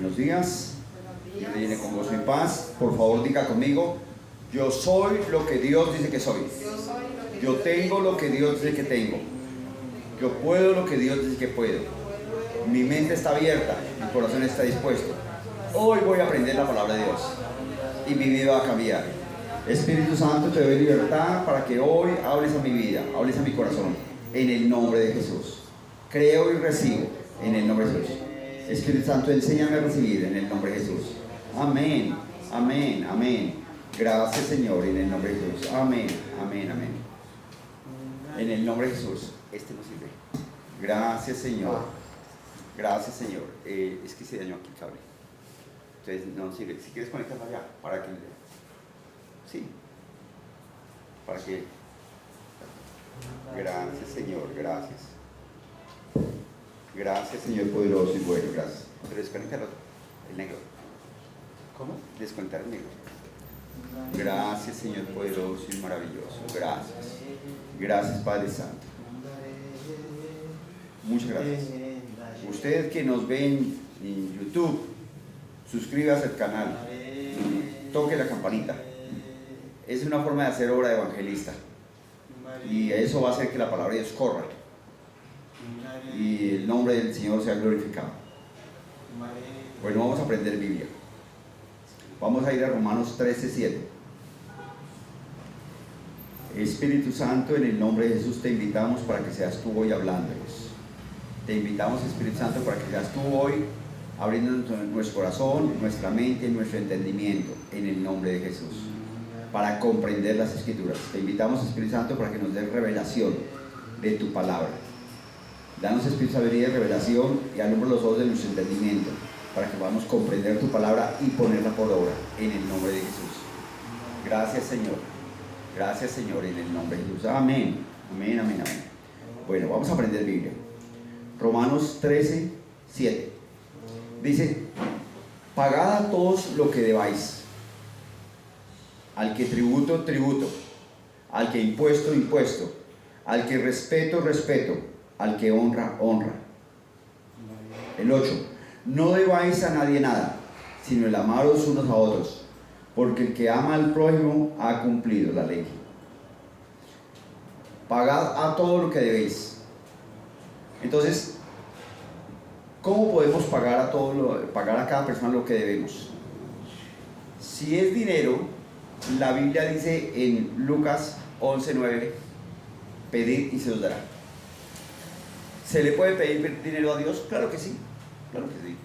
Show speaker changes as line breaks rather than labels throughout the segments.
Buenos días. Dios le llene con gozo y paz. Por favor, diga conmigo: yo soy lo que Dios dice que soy. Yo tengo lo que Dios dice que tengo. Yo puedo lo que Dios dice que puedo. Mi mente está abierta, mi corazón está dispuesto. Hoy voy a aprender la palabra de Dios y mi vida va a cambiar. Espíritu Santo, te doy libertad para que hoy hables a mi vida, hables a mi corazón, en el nombre de Jesús. Creo y recibo en el nombre de Jesús. Espíritu Santo, enséñame a recibir en el nombre de Jesús. Amén, amén, amén. Gracias, Señor, en el nombre de Jesús. Amén, amén, amén. En el nombre de Jesús. Este no sirve. Gracias, Señor. Gracias, Señor. Es que se dañó aquí el cable. Entonces no sirve. Si quieres conectarlo allá, para que... Sí. Para que... Gracias, Señor. Gracias. Gracias, Señor poderoso y bueno. Gracias. Pero desconectarlo. El negro. ¿Cómo? Desconectar el negro. Gracias, Señor poderoso y maravilloso. Gracias. Gracias, Padre Santo. Muchas gracias. Usted que nos ve en YouTube, suscríbase al canal, toque la campanita. Es una forma de hacer obra de evangelista. Y eso va a hacer que la palabra de Dios corra. Y el nombre del Señor sea glorificado. Bueno, vamos a aprender Biblia. Vamos a ir a Romanos 13:7. Espíritu Santo, en el nombre de Jesús te invitamos para que seas tú hoy hablándonos. Te invitamos, Espíritu Santo, para que seas tú hoy abriendo nuestro corazón, nuestra mente, nuestro entendimiento, en el nombre de Jesús, para comprender las Escrituras. Te invitamos, Espíritu Santo, para que nos des revelación de tu palabra. Danos, Espíritu, sabiduría y revelación, y alumbra los ojos de nuestro entendimiento, para que podamos comprender tu palabra y ponerla por obra, en el nombre de Jesús. Gracias, Señor. Gracias, Señor, en el nombre de Jesús. Amén. Amén, amén, amén. Bueno, vamos a aprender Biblia. Romanos 13:7. Dice: pagad a todos lo que debáis. Al que tributo, tributo. Al que impuesto, impuesto. Al que respeto, respeto. Al que honra, honra. El 8. No debáis a nadie nada, sino el amaros unos a otros, porque el que ama al prójimo ha cumplido la ley. Pagad a todo lo que debéis. Entonces, ¿cómo podemos pagar a cada persona lo que debemos? Si es dinero, la Biblia dice en Lucas 11:9, pedid y se os dará. ¿Se le puede pedir dinero a Dios? Claro que sí. Claro que sí,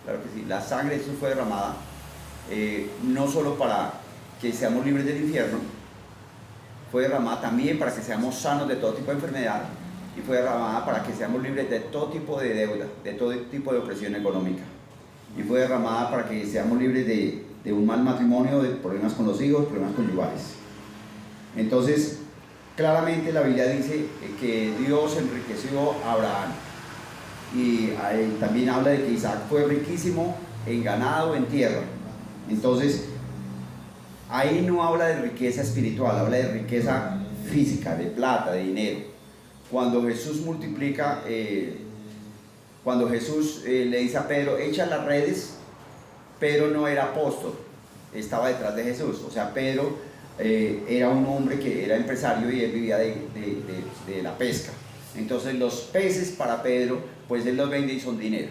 claro que sí. La sangre de Jesús fue derramada no solo para que seamos libres del infierno, fue derramada también para que seamos sanos de todo tipo de enfermedad, y fue derramada para que seamos libres de todo tipo de deuda, de todo tipo de opresión económica, y fue derramada para que seamos libres de un mal matrimonio, de problemas con los hijos, problemas conyugales. Entonces, claramente la Biblia dice que Dios enriqueció a Abraham. Y también habla de que Isaac fue riquísimo en ganado, en tierra. Entonces, ahí no habla de riqueza espiritual, habla de riqueza física, de plata, de dinero. Cuando Jesús multiplica, cuando Jesús le dice a Pedro, echa las redes, Pedro no era apóstol, estaba detrás de Jesús. O sea, Pedro era un hombre que era empresario y él vivía de la pesca. Entonces los peces para Pedro, pues él los vende y son dinero,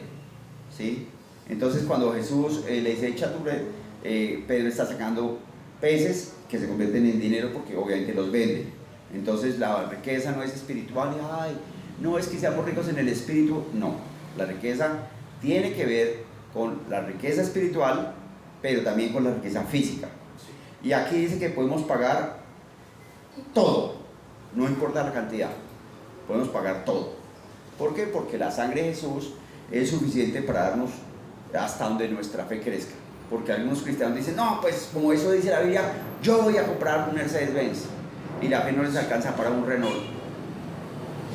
¿sí? Entonces cuando Jesús le dice, echa tu red, Pedro está sacando peces que se convierten en dinero porque obviamente los vende. Entonces la riqueza no es espiritual, ay, no es que seamos ricos en el espíritu, no. La riqueza tiene que ver con la riqueza espiritual, pero también con la riqueza física. Y aquí dice que podemos pagar todo, no importa la cantidad. Podemos pagar todo. ¿Por qué? Porque la sangre de Jesús es suficiente para darnos hasta donde nuestra fe crezca. Porque algunos cristianos dicen, no, pues como eso dice la Biblia, yo voy a comprar un Mercedes-Benz. Y la fe no les alcanza para un Renault.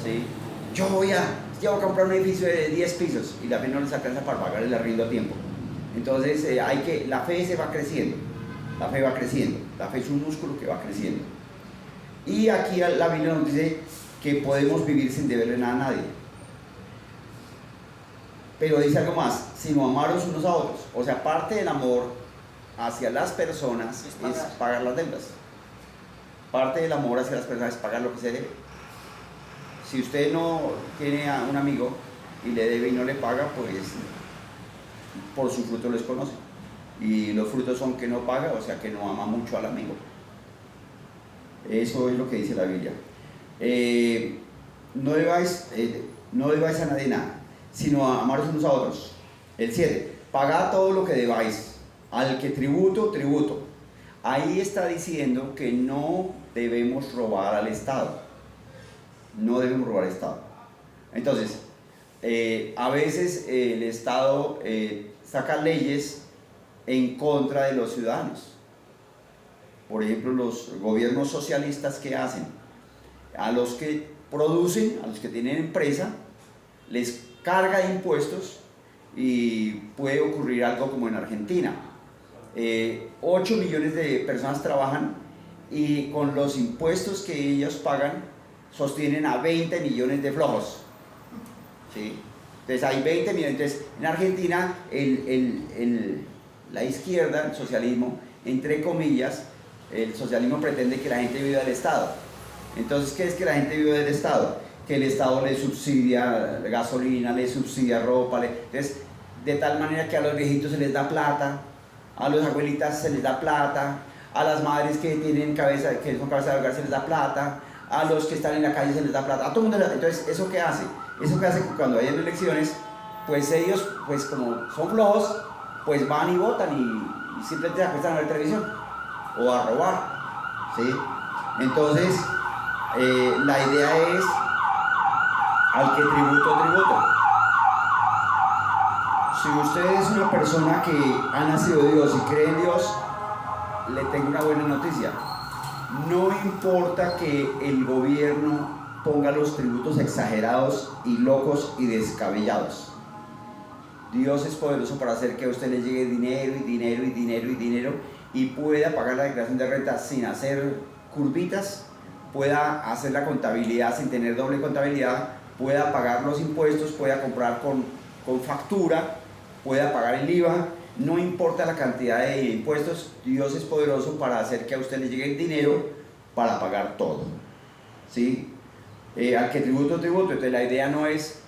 ¿Sí? Yo voy a comprar un edificio de 10 pisos y la fe no les alcanza para pagar el arriendo a tiempo. Entonces la fe se va creciendo. La fe va creciendo. La fe es un músculo que va creciendo. Y aquí la Biblia nos dice que podemos vivir sin deberle nada a nadie. Pero dice algo más, sino amaros unos a otros. O sea, parte del amor hacia las personas es pagar las deudas. Parte del amor hacia las personas es pagar lo que se debe. Si usted no tiene a un amigo y le debe y no le paga, pues por su fruto les conoce. Y los frutos son que no paga, o sea que no ama mucho al amigo. Eso es lo que dice la Biblia. No debáis a nadie nada, sino a amaros unos a otros. El 7. Pagad todo lo que debáis. Al que tributo, tributo. Ahí está diciendo que no debemos robar al Estado. No debemos robar al Estado. Entonces, a veces el Estado saca leyes en contra de los ciudadanos. Por ejemplo, los gobiernos socialistas, ¿qué hacen? A los que producen, a los que tienen empresa, les carga de impuestos y puede ocurrir algo como en Argentina. 8 millones de personas trabajan y con los impuestos que ellos pagan sostienen a 20 millones de flojos. ¿Sí? Entonces hay 20 millones. Entonces en Argentina la izquierda, el socialismo, entre comillas, el socialismo pretende que la gente viva del Estado. Entonces, ¿qué es que la gente vive del Estado? Que el Estado le subsidia gasolina, le subsidia ropa, entonces, de tal manera que a los viejitos se les da plata, a los abuelitas se les da plata, a las madres que tienen cabeza, que son cabeza de hogar se les da plata, a los que están en la calle se les da plata, a todo el mundo. Entonces, ¿eso qué hace? Eso que hace que cuando hay elecciones, pues ellos, pues como son flojos, pues van y votan y simplemente se acuestan a ver televisión o a robar, ¿sí? Entonces, la idea es al que tributo, tributo. Si usted es una persona que ha nacido de Dios y cree en Dios, le tengo una buena noticia. No importa que el gobierno ponga los tributos exagerados y locos y descabellados. Dios es poderoso para hacer que a usted le llegue dinero y dinero y dinero y dinero y pueda pagar la declaración de renta sin hacer curvitas, pueda hacer la contabilidad sin tener doble contabilidad, pueda pagar los impuestos, pueda comprar con factura, pueda pagar el IVA. No importa la cantidad de impuestos, Dios es poderoso para hacer que a usted le llegue el dinero para pagar todo, ¿sí? Al que tributo, tributo. Entonces la idea no es,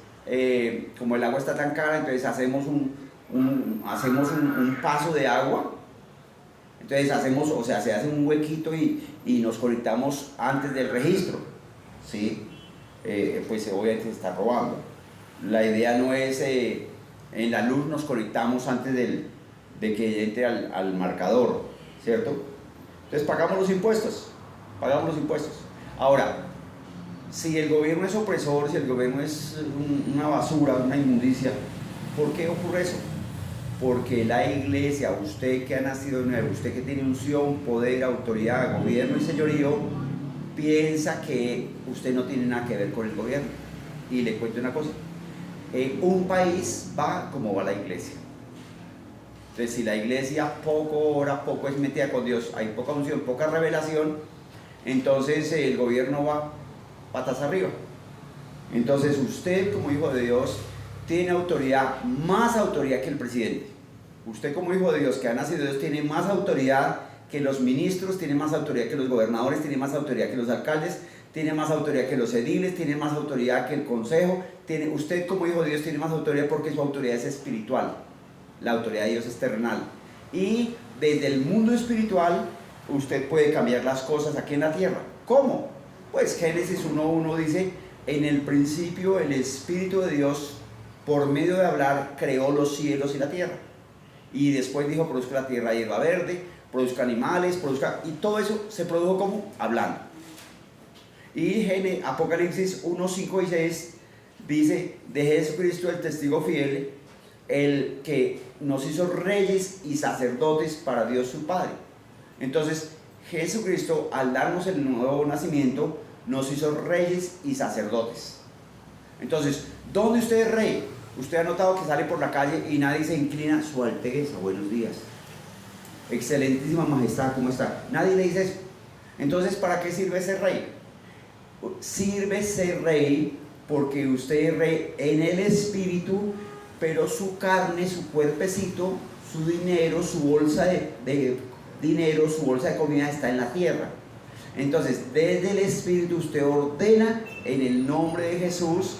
como el agua está tan cara, entonces hacemos un paso de agua. Entonces se hace un huequito y nos conectamos antes del registro, ¿sí? Pues obviamente se está robando. La idea no es, en la luz nos conectamos antes de que entre al marcador, ¿cierto? Entonces pagamos los impuestos. Ahora, si el gobierno es opresor, si el gobierno es una basura, una inmundicia, ¿por qué ocurre eso? Porque la iglesia, usted que ha nacido de nuevo, usted que tiene unción, poder, autoridad, gobierno y señorío, piensa que usted no tiene nada que ver con el gobierno. Y le cuento una cosa, un país va como va la iglesia. Entonces, si la iglesia poco ora, poco es metida con Dios, hay poca unción, poca revelación, entonces el gobierno va patas arriba. Entonces usted como hijo de Dios tiene autoridad, más autoridad que el presidente. Usted como hijo de Dios que ha nacido de Dios tiene más autoridad que los ministros, tiene más autoridad que los gobernadores, tiene más autoridad que los alcaldes, tiene más autoridad que los ediles, tiene más autoridad que el consejo. Usted como hijo de Dios tiene más autoridad porque su autoridad es espiritual. La autoridad de Dios es terrenal. Y desde el mundo espiritual usted puede cambiar las cosas aquí en la tierra. ¿Cómo? Pues Génesis 1:1 dice, en el principio el Espíritu de Dios, por medio de hablar, creó los cielos y la tierra. Y después dijo, produzca la tierra hierba verde, produzca animales, y todo eso se produjo como hablando. Y Apocalipsis 1:5 y 6 dice, de Jesucristo el testigo fiel, el que nos hizo reyes y sacerdotes para Dios su Padre. Entonces, Jesucristo, al darnos el nuevo nacimiento, nos hizo reyes y sacerdotes. Entonces, ¿dónde usted es rey? Usted ha notado que sale por la calle y nadie se inclina, su alteza, buenos días, excelentísima majestad, ¿cómo está? Nadie le dice eso. Entonces, ¿para qué sirve ser rey? Sirve ser rey porque usted es rey en el espíritu pero su carne, su cuerpecito, su dinero, su bolsa de dinero, su bolsa de comida está en la tierra. Entonces, desde el Espíritu usted ordena en el nombre de Jesús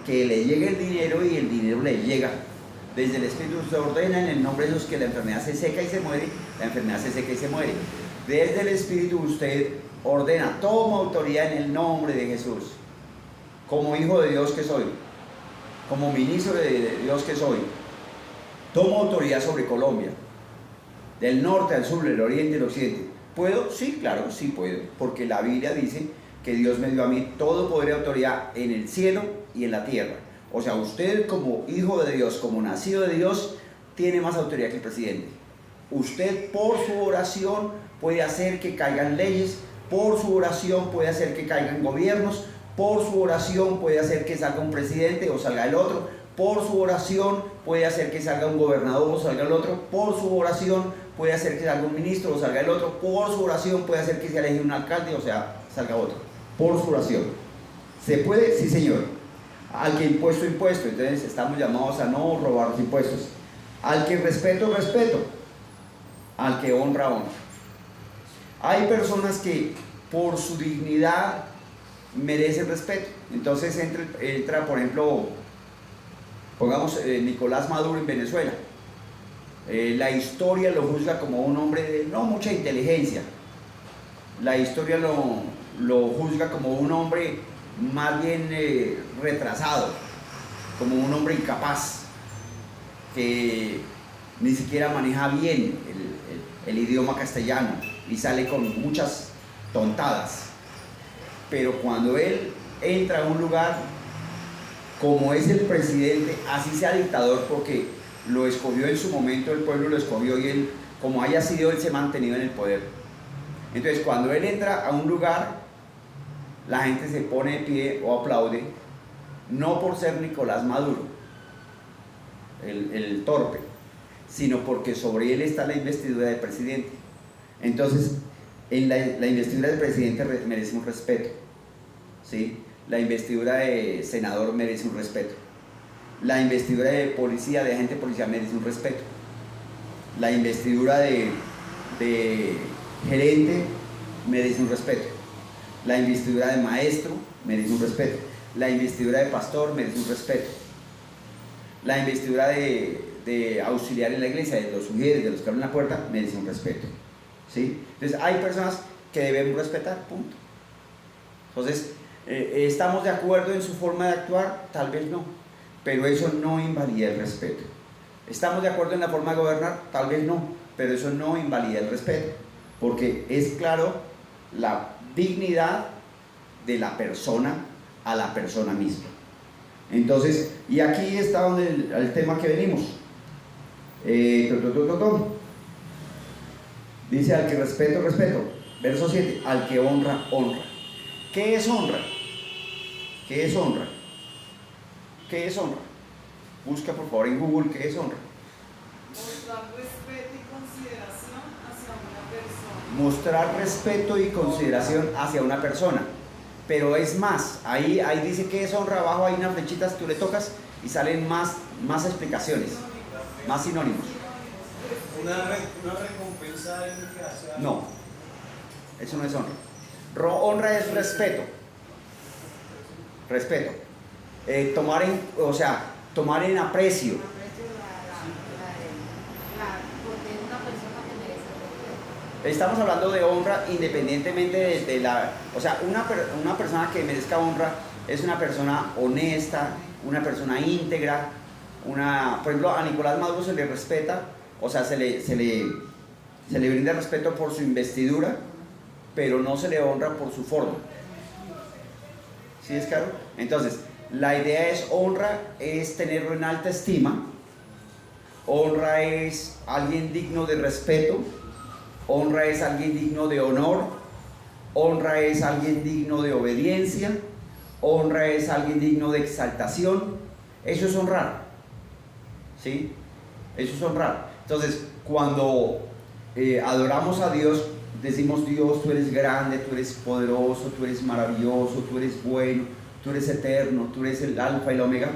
que le llegue el dinero y el dinero le llega. Desde el Espíritu usted ordena en el nombre de Jesús que la enfermedad se seca y se muere, la enfermedad se seca y se muere. Desde el Espíritu usted ordena, toma autoridad en el nombre de Jesús. Como hijo de Dios que soy, como ministro de Dios que soy, tomo autoridad sobre Colombia, del norte al sur, del oriente al occidente. ¿Puedo? Sí, claro, sí puedo, porque la Biblia dice que Dios me dio a mí todo poder y autoridad en el cielo y en la tierra. O sea, usted como hijo de Dios, como nacido de Dios, tiene más autoridad que el presidente. Usted por su oración puede hacer que caigan leyes, por su oración puede hacer que caigan gobiernos, por su oración puede hacer que salga un presidente o salga el otro, por su oración puede hacer que salga un gobernador o salga el otro, por su oración puede hacer que salga un ministro o salga el otro, por su oración puede hacer que se elija un alcalde o sea, salga otro, por su oración. ¿Se puede? Sí, señor. Al que impuesto, impuesto. Entonces estamos llamados a no robar los impuestos. Al que respeto, respeto. Al que honra, honra. Hay personas que por su dignidad merecen respeto. Entonces entra por ejemplo, pongamos Nicolás Maduro en Venezuela. La historia lo juzga como un hombre de no mucha inteligencia. La historia lo juzga como un hombre más bien retrasado, como un hombre incapaz, que ni siquiera maneja bien el idioma castellano y sale con muchas tontadas. Pero cuando él entra a un lugar, como es el presidente, así sea dictador, porque lo escogió en su momento, el pueblo lo escogió y él, como haya sido, él se ha mantenido en el poder. Entonces, cuando él entra a un lugar, la gente se pone de pie o aplaude, no por ser Nicolás Maduro, el torpe, sino porque sobre él está la investidura del presidente. Entonces, en la investidura del presidente merece un respeto, ¿sí? La investidura de senador merece un respeto. La investidura de policía, de agente policial, merece un respeto. La investidura de gerente merece un respeto. La investidura de maestro merece un respeto. La investidura de pastor merece un respeto. La investidura de auxiliar en la iglesia, de los sugieres, de los que abren la puerta, merece un respeto, ¿sí? Entonces hay personas que debemos respetar, punto. Entonces, ¿estamos de acuerdo en su forma de actuar? Tal vez no, pero eso no invalida el respeto. ¿Estamos de acuerdo en la forma de gobernar? Tal vez no, pero eso no invalida el respeto, porque es claro la dignidad de la persona a la persona misma. Entonces, y aquí está donde el tema que venimos. Dice: al que respeto, respeto. Verso 7, al que honra, honra. ¿Qué es honra? ¿Qué es honra? ¿Qué es honra? Busca por favor en Google qué es honra.
Mostrar respeto y consideración hacia una persona.
Mostrar respeto y consideración hacia una persona. Pero es más, ahí dice que es honra, abajo hay unas flechitas, tú le tocas y salen más explicaciones, más sinónimos.
Una recompensa de lo que hace.
No, eso no es honra. Honra es respeto. Respeto. Tomar en aprecio.
Porque es una persona que merece respeto.
Estamos hablando de honra independientemente de la... O sea, una persona que merezca honra es una persona honesta, una persona íntegra, por ejemplo, a Nicolás Maduro se le respeta, o sea, se le brinda respeto por su investidura, pero no se le honra por su forma. ¿Sí es claro? Entonces, la idea es honra, es tenerlo en alta estima. Honra es alguien digno de respeto. Honra es alguien digno de honor. Honra es alguien digno de obediencia. Honra es alguien digno de exaltación. Eso es honrar, ¿sí? Eso es honrar. Entonces, cuando adoramos a Dios, decimos: Dios, tú eres grande, tú eres poderoso, tú eres maravilloso, tú eres bueno, tú eres eterno, tú eres el alfa y el omega.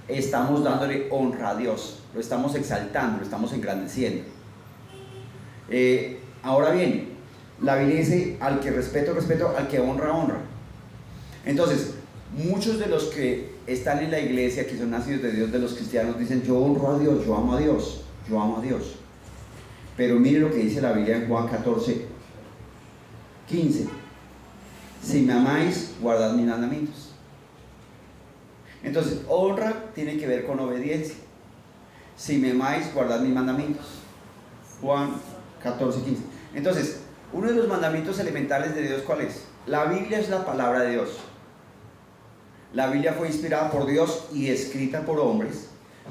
estamos dándole honra a Dios, lo estamos exaltando, lo estamos engrandeciendo. Ahora bien, la Biblia dice, al que respeto, respeto, al que honra, honra. Entonces, muchos de los que están en la iglesia, que son nacidos de Dios, de los cristianos, dicen, yo honro a Dios, yo amo a Dios, yo amo a Dios. Pero mire lo que dice la Biblia en Juan 14, 15. Si me amáis, guardad mis mandamientos. Entonces, honra tiene que ver con obediencia. Si me amáis, guardad mis mandamientos. Juan 14, 15. Entonces, uno de los mandamientos elementales de Dios, ¿cuál es? La Biblia es la palabra de Dios. La Biblia fue inspirada por Dios y escrita por hombres,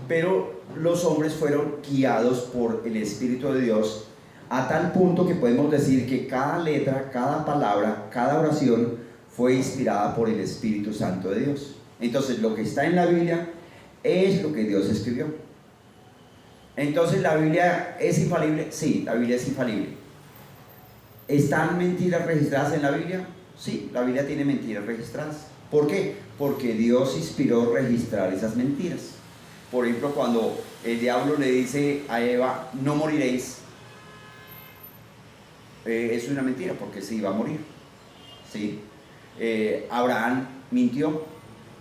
pero los hombres fueron guiados por el Espíritu de Dios a tal punto que podemos decir que cada letra, cada palabra, cada oración fue inspirada por el Espíritu Santo de Dios. Entonces, lo que está en la Biblia es lo que Dios escribió. Entonces, ¿la Biblia es infalible? Sí, la Biblia es infalible. ¿Están mentiras registradas en la Biblia? Sí, la Biblia tiene mentiras registradas. ¿Por qué? Porque Dios inspiró registrar esas mentiras. Por ejemplo, cuando el diablo le dice a Eva, no moriréis, es una mentira, porque sí iba a morir. ¿Sí? Abraham mintió,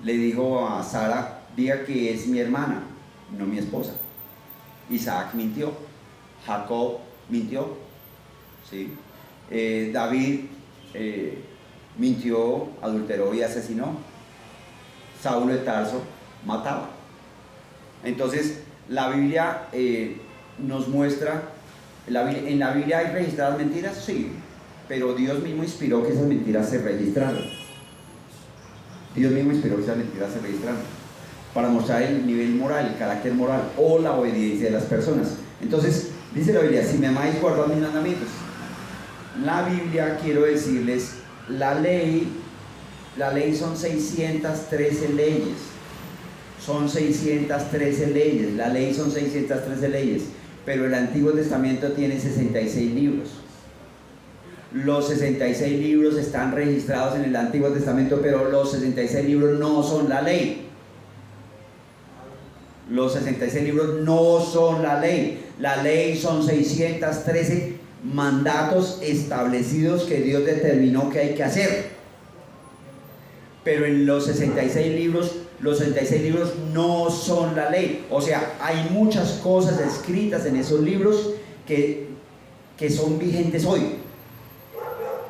le dijo a Sara, diga que es mi hermana, no mi esposa. Isaac mintió, Jacob mintió, ¿sí? David mintió, adulteró y asesinó. Saulo de Tarso mataba. Entonces, la Biblia nos muestra, ¿en la Biblia hay registradas mentiras? Sí, pero Dios mismo inspiró que esas mentiras se registraran. Dios mismo inspiró que esas mentiras se registraran para mostrar el nivel moral, el carácter moral o la obediencia de las personas. Entonces, dice la Biblia, si me amáis, guardad mis mandamientos. La Biblia, quiero decirles, la ley son 613 leyes. Son 613 leyes. La ley son 613 leyes. Pero el Antiguo Testamento tiene 66 libros. Los 66 libros están registrados en el Antiguo Testamento, pero los 66 libros no son la ley. Los 66 libros no son la ley. La ley son 613 mandatos establecidos que Dios determinó que hay que hacer. Pero en los 66 libros no son la ley. O sea, hay muchas cosas escritas en esos libros que son vigentes hoy.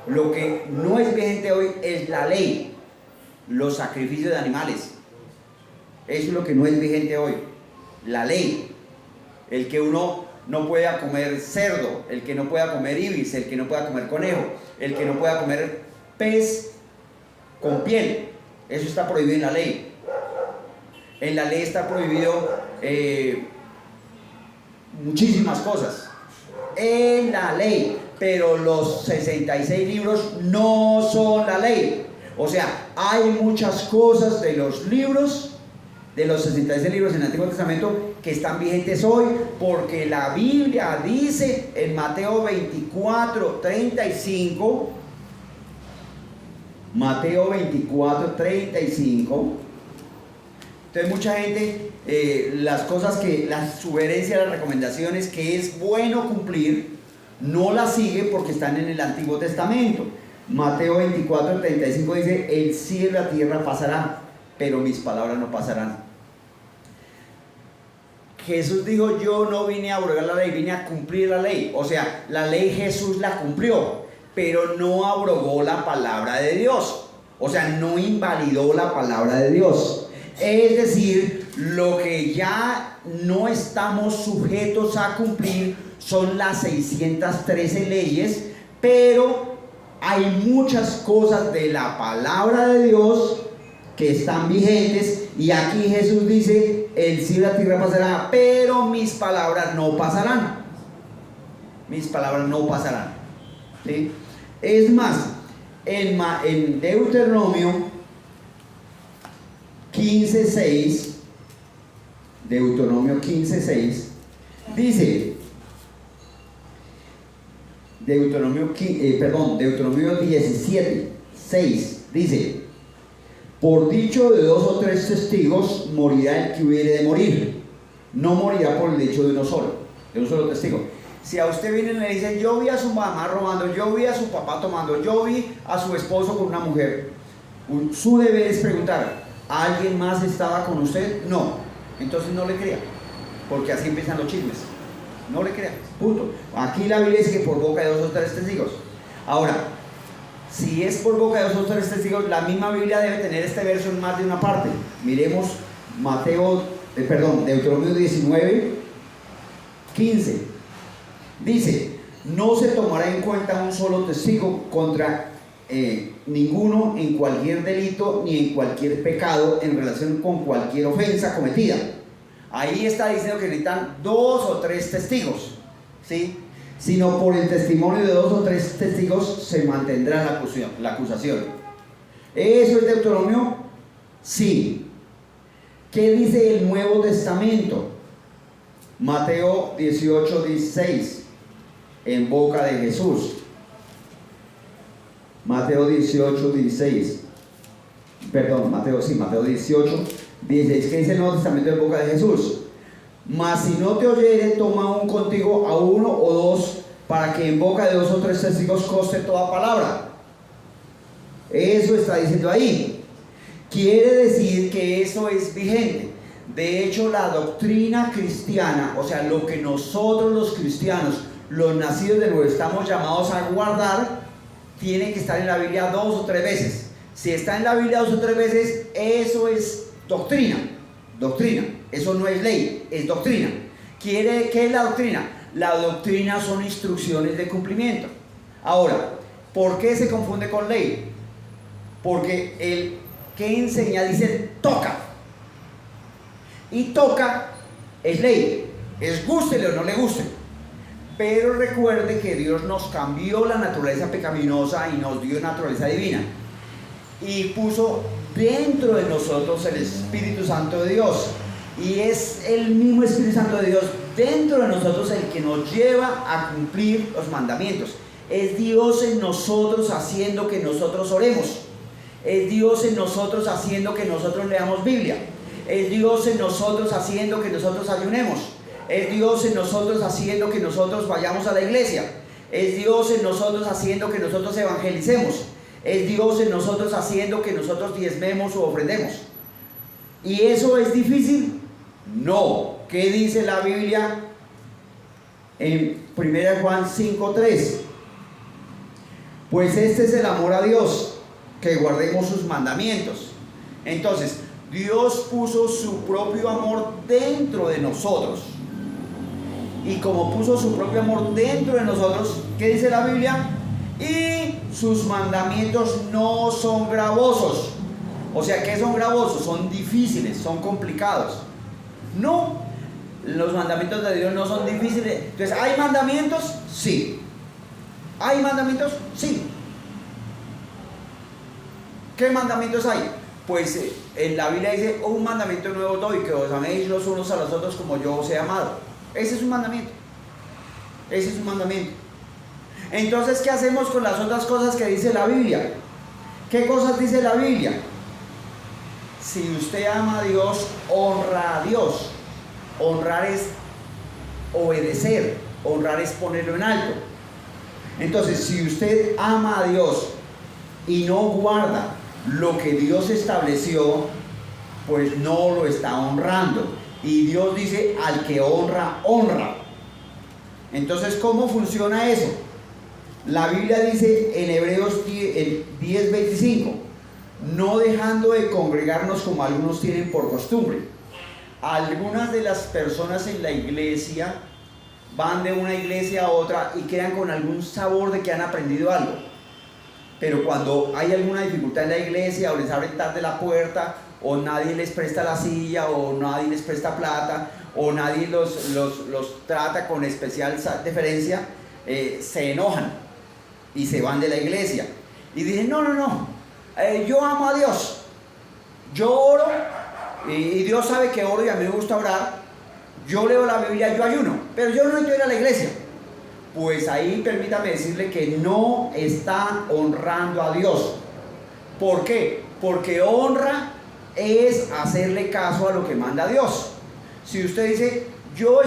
Lo que no es vigente hoy es la ley, los sacrificios de animales. Eso es lo que no es vigente hoy. La ley. El que uno no pueda comer cerdo, el que no pueda comer ibis, el que no pueda comer conejo, el que no pueda comer pez con piel. Eso está prohibido en la ley. En la ley está prohibido muchísimas cosas. En la ley. Pero los 66 libros no son la ley. O sea, hay muchas cosas de los libros, de los 66 libros en el Antiguo Testamento, que están vigentes hoy, porque la Biblia dice en Mateo 24, 35, Mateo 24, 35. Entonces mucha gente, las sugerencias, las recomendaciones que es bueno cumplir, no las sigue porque están en el Antiguo Testamento. Mateo 24, 35 dice, el cielo y la tierra pasarán, pero mis palabras no pasarán. Jesús dijo, yo no vine a abrogar la ley, vine a cumplir la ley. O sea, la ley Jesús la cumplió, pero no abrogó la palabra de Dios. O sea, no invalidó la palabra de Dios. Es decir, lo que ya no estamos sujetos a cumplir son las 613 leyes, pero hay muchas cosas de la palabra de Dios que están vigentes, y aquí Jesús dice, el cielo y la tierra pasarán, pero mis palabras no pasarán. Mis palabras no pasarán. ¿Sí? Es más, en Deuteronomio 15:6, Deuteronomio 15:6 dice, Deuteronomio 17:6 dice, Por dicho de 2 o 3 testigos morirá el que hubiere de morir. No morirá por el dicho de un solo testigo. Si a usted viene y le dice, yo vi a su mamá robando, yo vi a su papá tomando, yo vi a su esposo con una mujer, su deber es preguntar, ¿alguien más estaba con usted? No. Entonces no le crea, porque así empiezan los chismes. No le crea, punto. Aquí la Biblia dice que por boca de 2 o 3 testigos. Ahora, si es por boca de 2 o 3 testigos, la misma Biblia debe tener este verso en más de una parte. Miremos Deuteronomio 19, 15. Dice, no se tomará en cuenta un solo testigo contra ninguno en cualquier delito ni en cualquier pecado en relación con cualquier ofensa cometida. Ahí está diciendo que necesitan 2 o 3 testigos, ¿sí? Sino por el testimonio de 2 o 3 testigos se mantendrá la acusación. ¿Eso es Deuteronomio? Sí. ¿Qué dice el Nuevo Testamento? Mateo 18, 16, en boca de Jesús. Mateo 18, 16. Mateo 18, 16. ¿Qué dice el Nuevo Testamento en boca de Jesús? Mas si no te oyere, toma aún contigo a 1 o 2, para que en boca de 2 o 3 testigos conste toda palabra. Eso está diciendo ahí. Quiere decir que eso es vigente. De hecho, la doctrina cristiana, o sea, lo que nosotros los cristianos, los nacidos de nuevo, estamos llamados a guardar, tiene que estar en la Biblia 2 o 3 veces. Si está en la Biblia 2 o 3 veces, eso es doctrina. Doctrina. Eso no es ley, es doctrina. ¿Qué es la doctrina? La doctrina son instrucciones de cumplimiento. Ahora, ¿por qué se confunde con ley? Porque el que enseña dice toca. Y toca es ley. Es gústele o no le guste. Pero recuerde que Dios nos cambió la naturaleza pecaminosa y nos dio naturaleza divina. Y puso dentro de nosotros el Espíritu Santo de Dios. Y es el mismo Espíritu Santo de Dios dentro de nosotros el que nos lleva a cumplir los mandamientos. Es Dios en nosotros haciendo que nosotros oremos. Es Dios en nosotros haciendo que nosotros leamos Biblia. Es Dios en nosotros haciendo que nosotros ayunemos. Es Dios en nosotros haciendo que nosotros vayamos a la iglesia. Es Dios en nosotros haciendo que nosotros evangelicemos. Es Dios en nosotros haciendo que nosotros diezmemos o ofrendemos. ¿Y eso es difícil? No. ¿Qué dice la Biblia en 1 Juan 5:3? Pues este es el amor a Dios, que guardemos sus mandamientos. Entonces, Dios puso su propio amor dentro de nosotros. Y como puso su propio amor dentro de nosotros, ¿qué dice la Biblia? Y sus mandamientos no son gravosos. O sea, ¿qué son gravosos? Son difíciles, son complicados. No, los mandamientos de Dios no son difíciles. Entonces, ¿hay mandamientos? Sí. ¿Hay mandamientos? Sí. ¿Qué mandamientos hay? Pues en la Biblia dice, un mandamiento nuevo doy, que os améis los unos a los otros como yo os he amado. Ese es un mandamiento. Ese es un mandamiento. Entonces, ¿qué hacemos con las otras cosas que dice la Biblia? ¿Qué cosas dice la Biblia? Si usted ama a Dios, honra a Dios. Honrar es obedecer. Honrar es ponerlo en alto. Entonces, si usted ama a Dios y no guarda lo que Dios estableció, pues no lo está honrando. Y Dios dice, al que honra, honra. Entonces, ¿cómo funciona eso? La Biblia dice en Hebreos 10:25, no dejando de congregarnos como algunos tienen por costumbre. Algunas de las personas en la iglesia van de una iglesia a otra y quedan con algún sabor de que han aprendido algo. Pero cuando hay alguna dificultad en la iglesia, o les abren tarde la puerta, o nadie les presta la silla, o nadie les presta plata, o nadie los trata con especial deferencia, se enojan y se van de la iglesia. Y dicen, no, yo amo a Dios, yo oro, y Dios sabe que oro y a mí me gusta orar, yo leo la Biblia, yo ayuno, pero yo no quiero ir a la iglesia. Pues ahí permítame decirle que no está honrando a Dios. ¿Por qué? Porque honra es hacerle caso a lo que manda Dios. Si usted dice, yo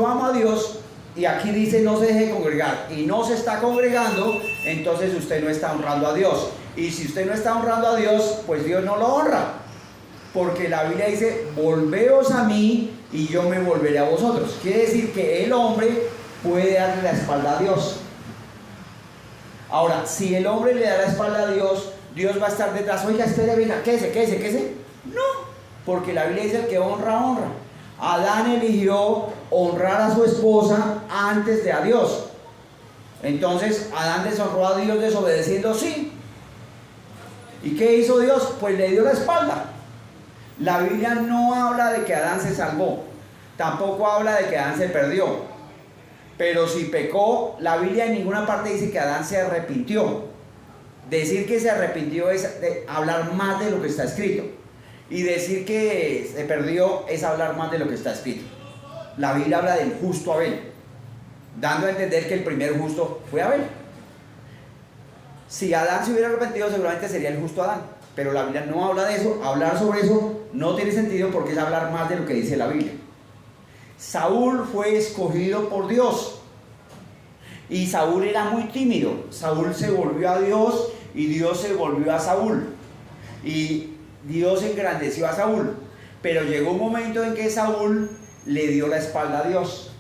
amo a Dios, y aquí dice no se deje congregar, y no se está congregando, entonces usted no está honrando a Dios. Y si usted no está honrando a Dios, pues Dios no lo honra. Porque la Biblia dice, volveos a mí y yo me volveré a vosotros. Quiere decir que el hombre puede darle la espalda a Dios. Ahora, si el hombre le da la espalda a Dios, Dios va a estar detrás. Oiga, espere, venga, quédese. No, porque la Biblia dice el que honra, honra. Adán eligió honrar a su esposa antes de a Dios. Entonces, Adán deshonró a Dios desobedeciendo, sí. ¿Y qué hizo Dios? Pues le dio la espalda. La Biblia no habla de que Adán se salvó, tampoco habla de que Adán se perdió. Pero si pecó, la Biblia en ninguna parte dice que Adán se arrepintió. Decir que se arrepintió es hablar más de lo que está escrito. Y decir que se perdió es hablar más de lo que está escrito. La Biblia habla del justo Abel, dando a entender que el primer justo fue Abel. Si Adán se hubiera arrepentido, seguramente sería el justo Adán. Pero la Biblia no habla de eso. Hablar sobre eso no tiene sentido porque es hablar más de lo que dice la Biblia. Saúl fue escogido por Dios. Y Saúl era muy tímido. Saúl se volvió a Dios y Dios se volvió a Saúl. Y Dios engrandeció a Saúl. Pero llegó un momento en que Saúl le dio la espalda a Dios.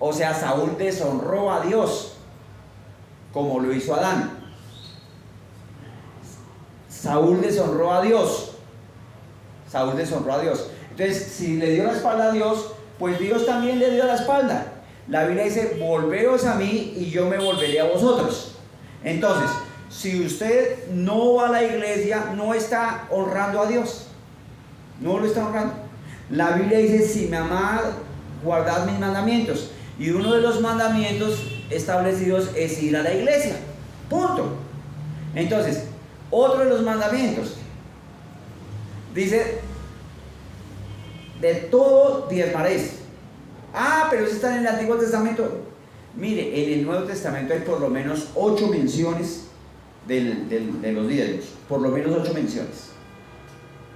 O sea, Saúl deshonró a Dios, como lo hizo Adán. Saúl deshonró a Dios. Saúl deshonró a Dios. Entonces, si le dio la espalda a Dios, pues Dios también le dio la espalda. La Biblia dice, volveos a mí y yo me volveré a vosotros. Entonces, si usted no va a la iglesia, no está honrando a Dios. No lo está honrando. La Biblia dice, si me amad, guardad mis mandamientos. Y uno de los mandamientos establecidos es ir a la iglesia. Punto. Entonces, otro de los mandamientos dice, de todo diezmaréis. Ah, pero eso está en el Antiguo Testamento. Mire, en el Nuevo Testamento hay por lo menos 8 menciones de los diezmos. Por lo menos 8 menciones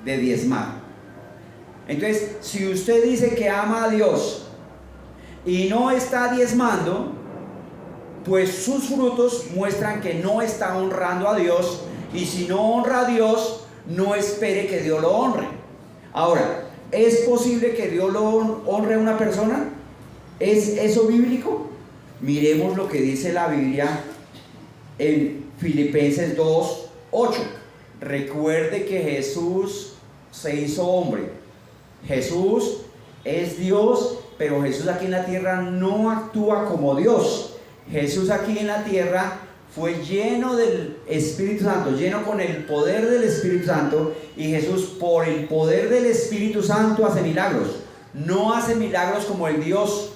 de diezmar. Entonces, si usted dice que ama a Dios y no está diezmando, pues sus frutos muestran que no está honrando a Dios. Y si no honra a Dios, no espere que Dios lo honre. Ahora, ¿es posible que Dios lo honre a una persona? ¿Es eso bíblico? Miremos lo que dice la Biblia en Filipenses 2:8. Recuerde que Jesús se hizo hombre. Jesús es Dios, pero Jesús aquí en la tierra no actúa como Dios. Jesús aquí en la tierra fue lleno del Espíritu Santo, lleno con el poder del Espíritu Santo, y Jesús por el poder del Espíritu Santo hace milagros. No hace milagros como el Dios,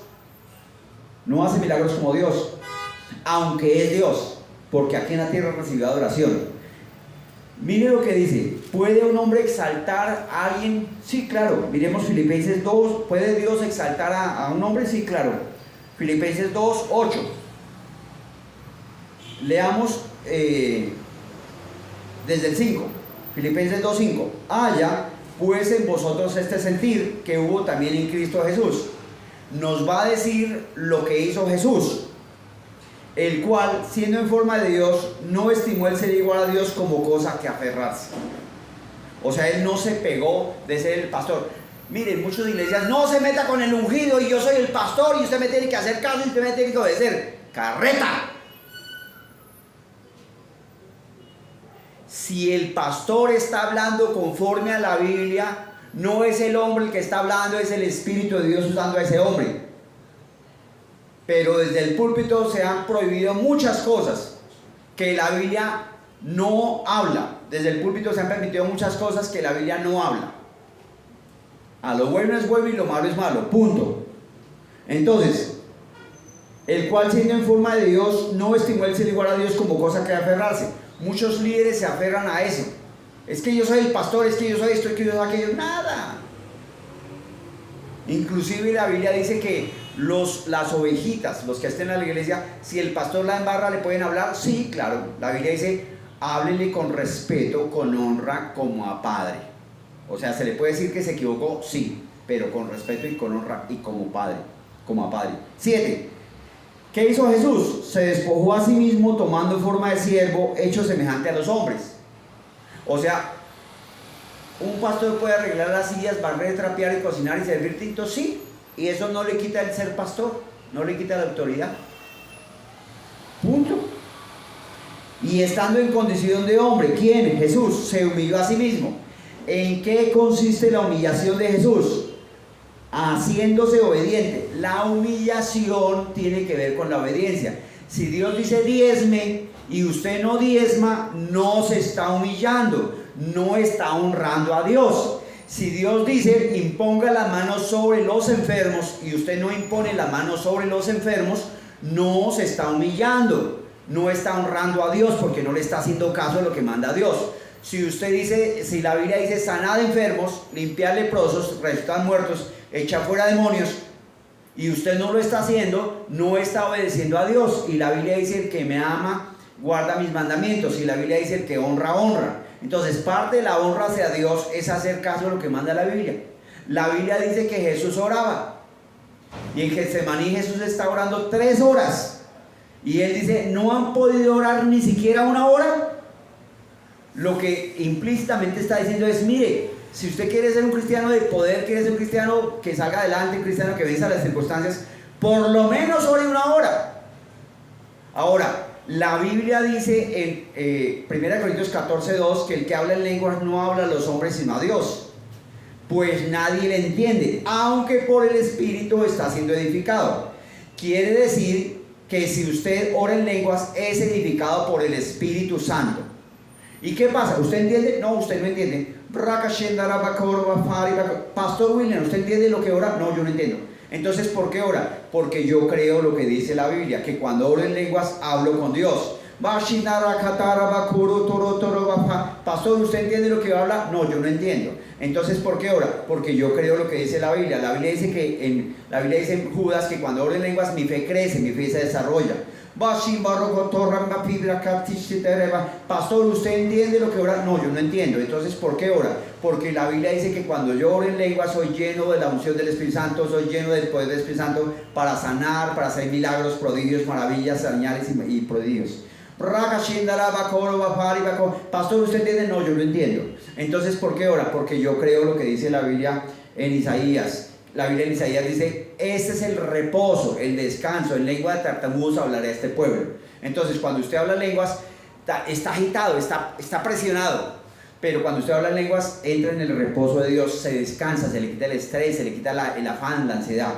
no hace milagros como Dios, aunque es Dios, porque aquí en la tierra recibió adoración. Mire lo que dice, ¿puede un hombre exaltar a alguien? Sí, claro. Miremos Filipenses 2, ¿puede Dios exaltar a un hombre? Sí, claro. Filipenses 2:8. Leamos desde el 5, Filipenses 2:5. Haya pues en vosotros este sentir que hubo también en Cristo Jesús. Nos va a decir lo que hizo Jesús, el cual, siendo en forma de Dios, no estimó el ser igual a Dios como cosa que aferrarse. O sea, él no se pegó de ser el pastor. Miren, muchas iglesias, no se meta con el ungido y yo soy el pastor y usted me tiene que hacer caso y usted me tiene que obedecer. ¡Carreta! Si el pastor está hablando conforme a la Biblia, no es el hombre el que está hablando, es el Espíritu de Dios usando a ese hombre. Pero desde el púlpito se han prohibido muchas cosas que la Biblia no habla. Desde el púlpito se han permitido muchas cosas que la Biblia no habla. A lo bueno es bueno y lo malo es malo, punto. Entonces, el cual siendo en forma de Dios no estimó el ser igual a Dios como cosa que aferrarse. Muchos líderes se aferran a eso. Es que yo soy el pastor, es que yo soy esto, es que yo soy aquello. Nada. Inclusive la Biblia dice que las ovejitas, los que estén en la iglesia, si el pastor la embarra, ¿le pueden hablar? Sí, claro. La Biblia dice, háblele con respeto, con honra, como a padre. O sea, ¿se le puede decir que se equivocó? Sí, pero con respeto y con honra y como padre, como a padre. 7. ¿Qué hizo Jesús? Se despojó a sí mismo tomando forma de siervo, hecho semejante a los hombres. O sea, ¿un pastor puede arreglar las sillas, barrer, trapear y cocinar y servir tintos? Sí, y eso no le quita el ser pastor, no le quita la autoridad. Punto. Y estando en condición de hombre, ¿quién? Jesús se humilló a sí mismo. ¿En qué consiste la humillación de Jesús? Haciéndose obediente. La humillación tiene que ver con la obediencia. Si Dios dice diezme y usted no diezma, no se está humillando, no está honrando a Dios. Si Dios dice imponga la mano sobre los enfermos y usted no impone la mano sobre los enfermos, no se está humillando, no está honrando a Dios porque no le está haciendo caso a lo que manda Dios. Si usted dice, si la Biblia dice sanad enfermos, limpiar leprosos, resucitar muertos, echar fuera demonios, y usted no lo está haciendo, no está obedeciendo a Dios. Y la Biblia dice el que me ama guarda mis mandamientos, y la Biblia dice el que honra, honra. Entonces parte de la honra hacia Dios es hacer caso a lo que manda la Biblia. La Biblia dice que Jesús oraba, y en Getsemaní Jesús está orando 3 horas, y él dice, ¿no han podido orar ni siquiera 1 hora? Lo que implícitamente está diciendo es, mire, si usted quiere ser un cristiano de poder, quiere ser un cristiano que salga adelante, un cristiano que venza las circunstancias, por lo menos ore 1 hora. Ahora, la Biblia dice en 1 Corintios 14:2 que el que habla en lenguas no habla a los hombres sino a Dios, pues nadie le entiende, aunque por el Espíritu está siendo edificado. Quiere decir que si usted ora en lenguas es edificado por el Espíritu Santo. ¿Y qué pasa? ¿Usted entiende? No, usted no entiende. Pastor William, ¿usted entiende lo que ora? No, yo no entiendo. Entonces, ¿por qué ora? Porque yo creo lo que dice la Biblia, que cuando oro en lenguas hablo con Dios. Pastor, ¿usted entiende lo que habla? No, yo no entiendo. Entonces, ¿por qué ora? Porque yo creo lo que dice la Biblia. La Biblia dice en Judas que cuando oro en lenguas mi fe crece, mi fe se desarrolla. Pastor, ¿usted entiende lo que ora? No, yo no entiendo. Entonces, ¿por qué ora? Porque la Biblia dice que cuando yo oro en lengua soy lleno de la unción del Espíritu Santo, soy lleno del poder del Espíritu Santo para sanar, para hacer milagros, prodigios, maravillas, señales y prodigios. Pastor, ¿usted entiende? No, yo no entiendo. Entonces, ¿por qué ora? Porque yo creo lo que dice la Biblia en Isaías. La Biblia en Isaías dice, este es el reposo, el descanso, en lengua de tartamudos hablaré a este pueblo. Entonces, cuando usted habla lenguas, está agitado, está presionado. Pero cuando usted habla lenguas, entra en el reposo de Dios, se descansa, se le quita el estrés, se le quita el afán, la ansiedad.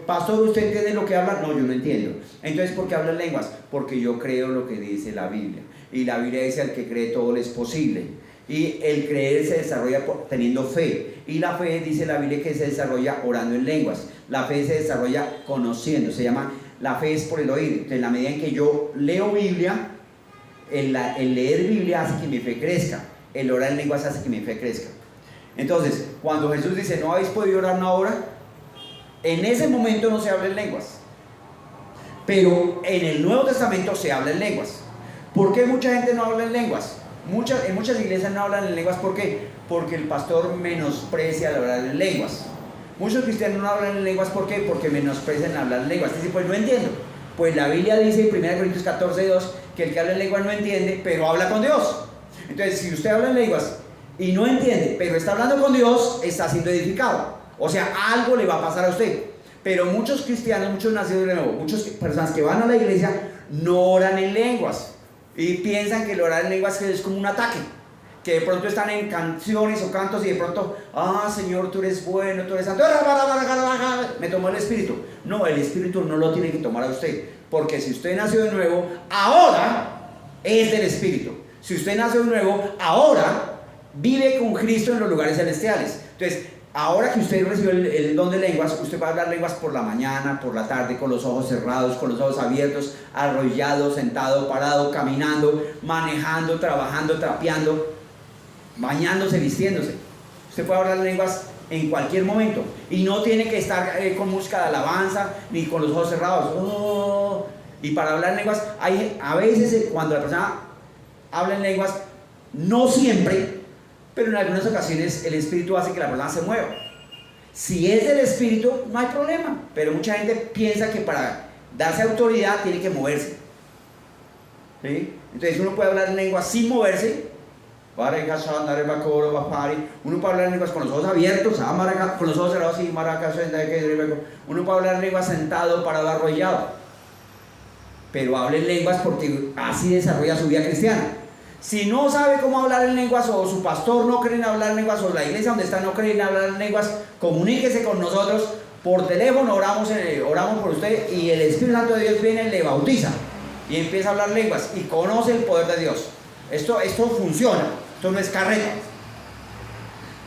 Pastor, ¿usted entiende lo que habla? No, yo no entiendo. Entonces, ¿por qué habla lenguas? Porque yo creo lo que dice la Biblia. Y la Biblia dice, al que cree todo le es posible. Y el creer se desarrolla teniendo fe. Y la fe, dice la Biblia, que se desarrolla orando en lenguas. La fe se desarrolla conociendo. Se llama, la fe es por el oír. Entonces, en la medida en que yo leo Biblia, el leer Biblia hace que mi fe crezca. El orar en lenguas hace que mi fe crezca. Entonces, cuando Jesús dice, ¿no habéis podido orar 1 hora? En ese momento no se habla en lenguas. Pero en el Nuevo Testamento se habla en lenguas. ¿Por qué mucha gente no habla en lenguas? En muchas iglesias no hablan en lenguas. ¿Por qué? Porque el pastor menosprecia el hablar en lenguas. Muchos cristianos no hablan en lenguas. ¿Por qué? Porque menosprecian hablar en lenguas. Dice, pues no entiendo. Pues la Biblia dice en 1 Corintios 14:2 que el que habla en lenguas no entiende, pero habla con Dios. Entonces, si usted habla en lenguas y no entiende, pero está hablando con Dios, está siendo edificado. O sea, algo le va a pasar a usted. Pero muchos cristianos, muchos nacidos de nuevo, muchas personas que van a la iglesia no oran en lenguas. Y piensan que el orar en lenguas es como un ataque, que de pronto están en canciones o cantos y de pronto, Señor, tú eres bueno, tú eres santo, me tomó el Espíritu. No, el Espíritu no lo tiene que tomar a usted, porque si usted nació de nuevo, ahora es del Espíritu. Si usted nació de nuevo, ahora vive con Cristo en los lugares celestiales. Entonces, ahora que usted recibió el don de lenguas, usted va a hablar lenguas por la mañana, por la tarde, con los ojos cerrados, con los ojos abiertos, arrollado, sentado, parado, caminando, manejando, trabajando, trapeando, bañándose, vistiéndose. Usted puede hablar lenguas en cualquier momento y no tiene que estar con música de alabanza ni con los ojos cerrados. Y para hablar en lenguas, a veces cuando la persona habla en lenguas, no siempre, pero en algunas ocasiones el Espíritu hace que la persona se mueva. Si es del Espíritu, no hay problema, pero mucha gente piensa que para darse autoridad tiene que moverse. ¿Sí? Entonces uno puede hablar en lenguas sin moverse. Uno puede hablar en lenguas con los ojos abiertos, con los ojos cerrados, uno puede hablar en lenguas sentado, parado, arrodillado, pero habla en lenguas porque así desarrolla su vida cristiana. Si no sabe cómo hablar en lenguas, o su pastor no cree en hablar en lenguas, o la iglesia donde está no cree en hablar en lenguas, comuníquese con nosotros por teléfono, oramos por usted, y el Espíritu Santo de Dios viene, le bautiza y empieza a hablar lenguas y conoce el poder de Dios. Esto funciona, esto no es carreta.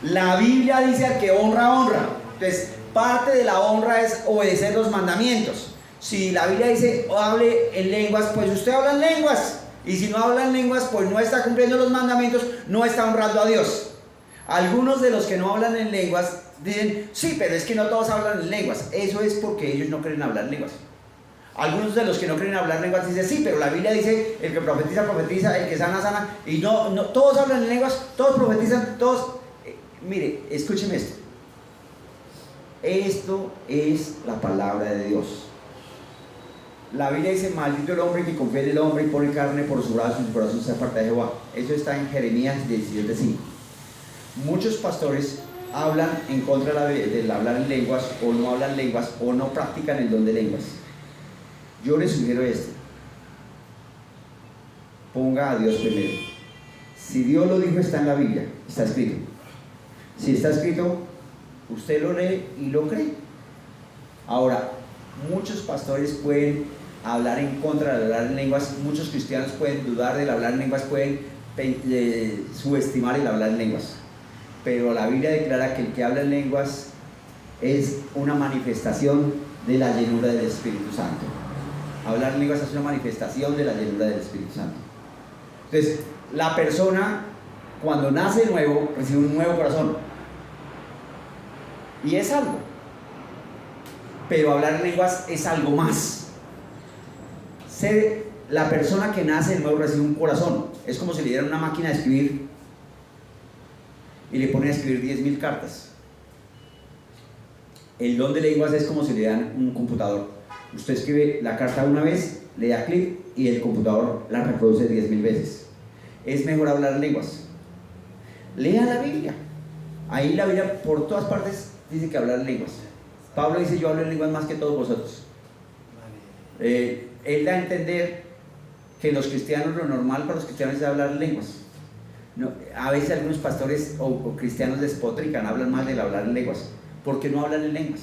La Biblia dice al que honra, honra. Entonces, parte de la honra es obedecer los mandamientos. Si la Biblia dice hable en lenguas, pues usted habla en lenguas. Y si no habla en lenguas, pues no está cumpliendo los mandamientos, no está honrando a Dios. Algunos de los que no hablan en lenguas dicen, sí, pero es que no todos hablan en lenguas. Eso es porque ellos no creen hablar lenguas. Algunos de los que no creen hablar lenguas dicen, sí, pero la Biblia dice, el que profetiza, profetiza, el que sana, sana. Y no, todos hablan en lenguas, todos profetizan, todos... Mire, escúcheme esto. Esto es la palabra de Dios. La Biblia dice, maldito el hombre que confía en el hombre y pone carne por su brazo y su corazón se aparta de Jehová. Eso está en Jeremías 17:5. Muchos pastores hablan en contra del hablar en lenguas, o no hablan lenguas, o no practican el don de lenguas. Yo les sugiero esto: ponga a Dios primero. Si Dios lo dijo, está en la Biblia, está escrito. Si está escrito, usted lo lee y lo cree. Ahora, muchos pastores pueden hablar en contra del hablar en lenguas, muchos cristianos pueden dudar del hablar en lenguas, pueden subestimar el hablar en lenguas, pero la Biblia declara que el que habla en lenguas es una manifestación de la llenura del Espíritu Santo. Hablar en lenguas es una manifestación de la llenura del Espíritu Santo. Entonces, la persona cuando nace de nuevo recibe un nuevo corazón y es algo, pero hablar en lenguas es algo más. La persona que nace de nuevo recibe un corazón. Es como si le dieran una máquina de escribir y le ponen a escribir 10.000 cartas. El don de lenguas es como si le dan un computador. Usted escribe la carta una vez, le da clic y el computador la reproduce 10.000 veces. Es mejor hablar en lenguas. Lea la Biblia. Ahí la Biblia por todas partes dice que hablar en lenguas. Pablo dice, yo hablo en lenguas más que todos vosotros. Él da a entender que los cristianos, lo normal para los cristianos es hablar en lenguas. No, a veces algunos pastores o cristianos despotrican, hablan mal del hablar en lenguas, porque no hablan en lenguas.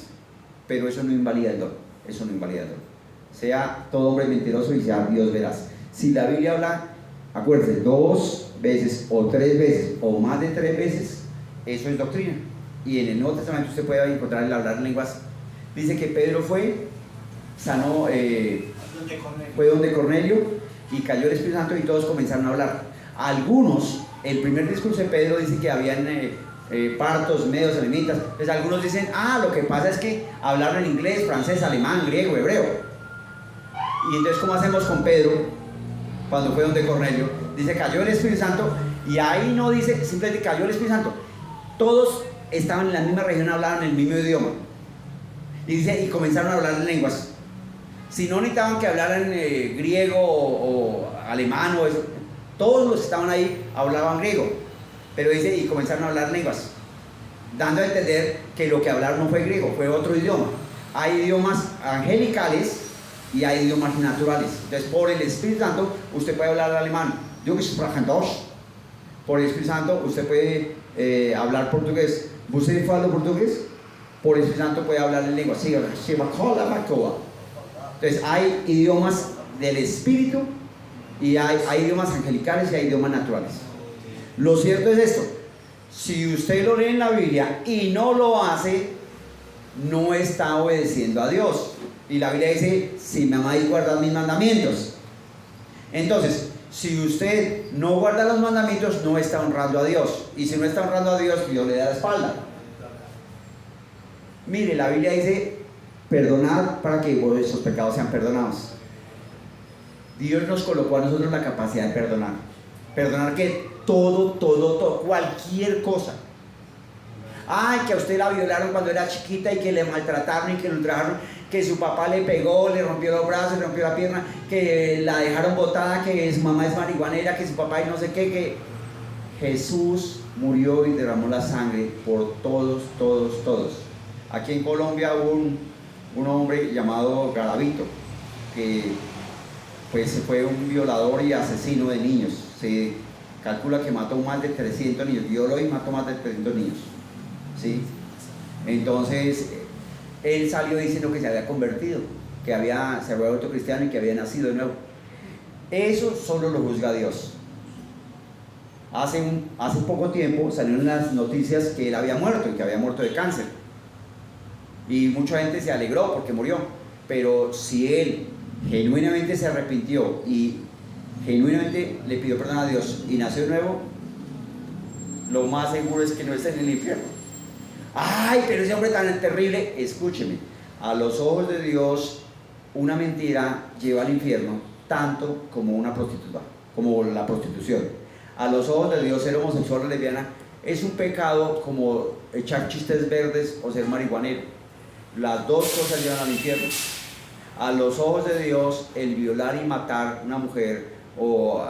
Pero eso no invalida el don. Eso no invalida el don. Sea todo hombre mentiroso y sea Dios veraz. Si la Biblia habla, acuérdense, 2 veces o 3 veces o más de 3 veces, eso es doctrina. Y en el Nuevo Testamento usted puede encontrar el hablar en lenguas. Dice que Pedro sanó, fue donde Cornelio y cayó el Espíritu Santo y todos comenzaron a hablar. Algunos, el primer discurso de Pedro dice que habían partos, medos, elamitas. Entonces algunos dicen, lo que pasa es que hablaron en inglés, francés, alemán, griego, hebreo. Y entonces, ¿cómo hacemos con Pedro cuando fue donde Cornelio? Dice, cayó el Espíritu Santo, y ahí no dice simplemente cayó el Espíritu Santo. Todos estaban en la misma región, hablaban el mismo idioma. Y dice, y comenzaron a hablar en lenguas. Si no necesitaban que hablaran griego o alemán o eso, todos los que estaban ahí hablaban griego. Pero dice, y comenzaron a hablar lenguas, dando a entender que lo que hablaron no fue griego, fue otro idioma. Hay idiomas angelicales y hay idiomas naturales. Entonces, por el Espíritu Santo, usted puede hablar alemán. Por el Espíritu Santo, usted puede hablar portugués. ¿Usted habla portugués? Por el Espíritu Santo puede hablar en lengua. Entonces, hay idiomas del Espíritu y hay idiomas angelicales y hay idiomas naturales. Lo cierto es esto: si usted lo lee en la Biblia y no lo hace, no está obedeciendo a Dios. Y la Biblia dice, si me amáis, guardad mis mandamientos. Entonces, si usted no guarda los mandamientos, no está honrando a Dios. Y si no está honrando a Dios, Dios le da la espalda. Mire, la Biblia dice, perdonad para que vuestros pecados sean perdonados. Dios nos colocó a nosotros la capacidad de perdonar. Perdonar que todo, cualquier cosa. Ay, que a usted la violaron cuando era chiquita y que le maltrataron y que lo ultrajaron, que su papá le pegó, le rompió los brazos, le rompió la pierna, que la dejaron botada, que su mamá es marihuanera, que su papá y no sé qué, que Jesús murió y derramó la sangre por todos. Aquí en Colombia hubo un hombre llamado Garavito, que pues fue un violador y asesino de niños. Se calcula que mató más de 300 niños, violó y mató más de 300 niños. ¿Sí? Entonces, él salió diciendo que se había convertido, que se había vuelto cristiano y que había nacido de nuevo. Eso solo lo juzga Dios. Hace poco tiempo salieron las noticias que él había muerto y que había muerto de cáncer. Y mucha gente se alegró porque murió. Pero si él genuinamente se arrepintió y genuinamente le pidió perdón a Dios y nació de nuevo, lo más seguro es que no esté en el infierno. Ay, pero ese hombre tan terrible. Escúcheme, a los ojos de Dios una mentira lleva al infierno tanto como una prostituta, como la prostitución. A los ojos de Dios ser homosexual o lesbiana es un pecado como echar chistes verdes o ser marihuanero. Las dos cosas llevan al infierno. A los ojos de Dios el violar y matar a una mujer o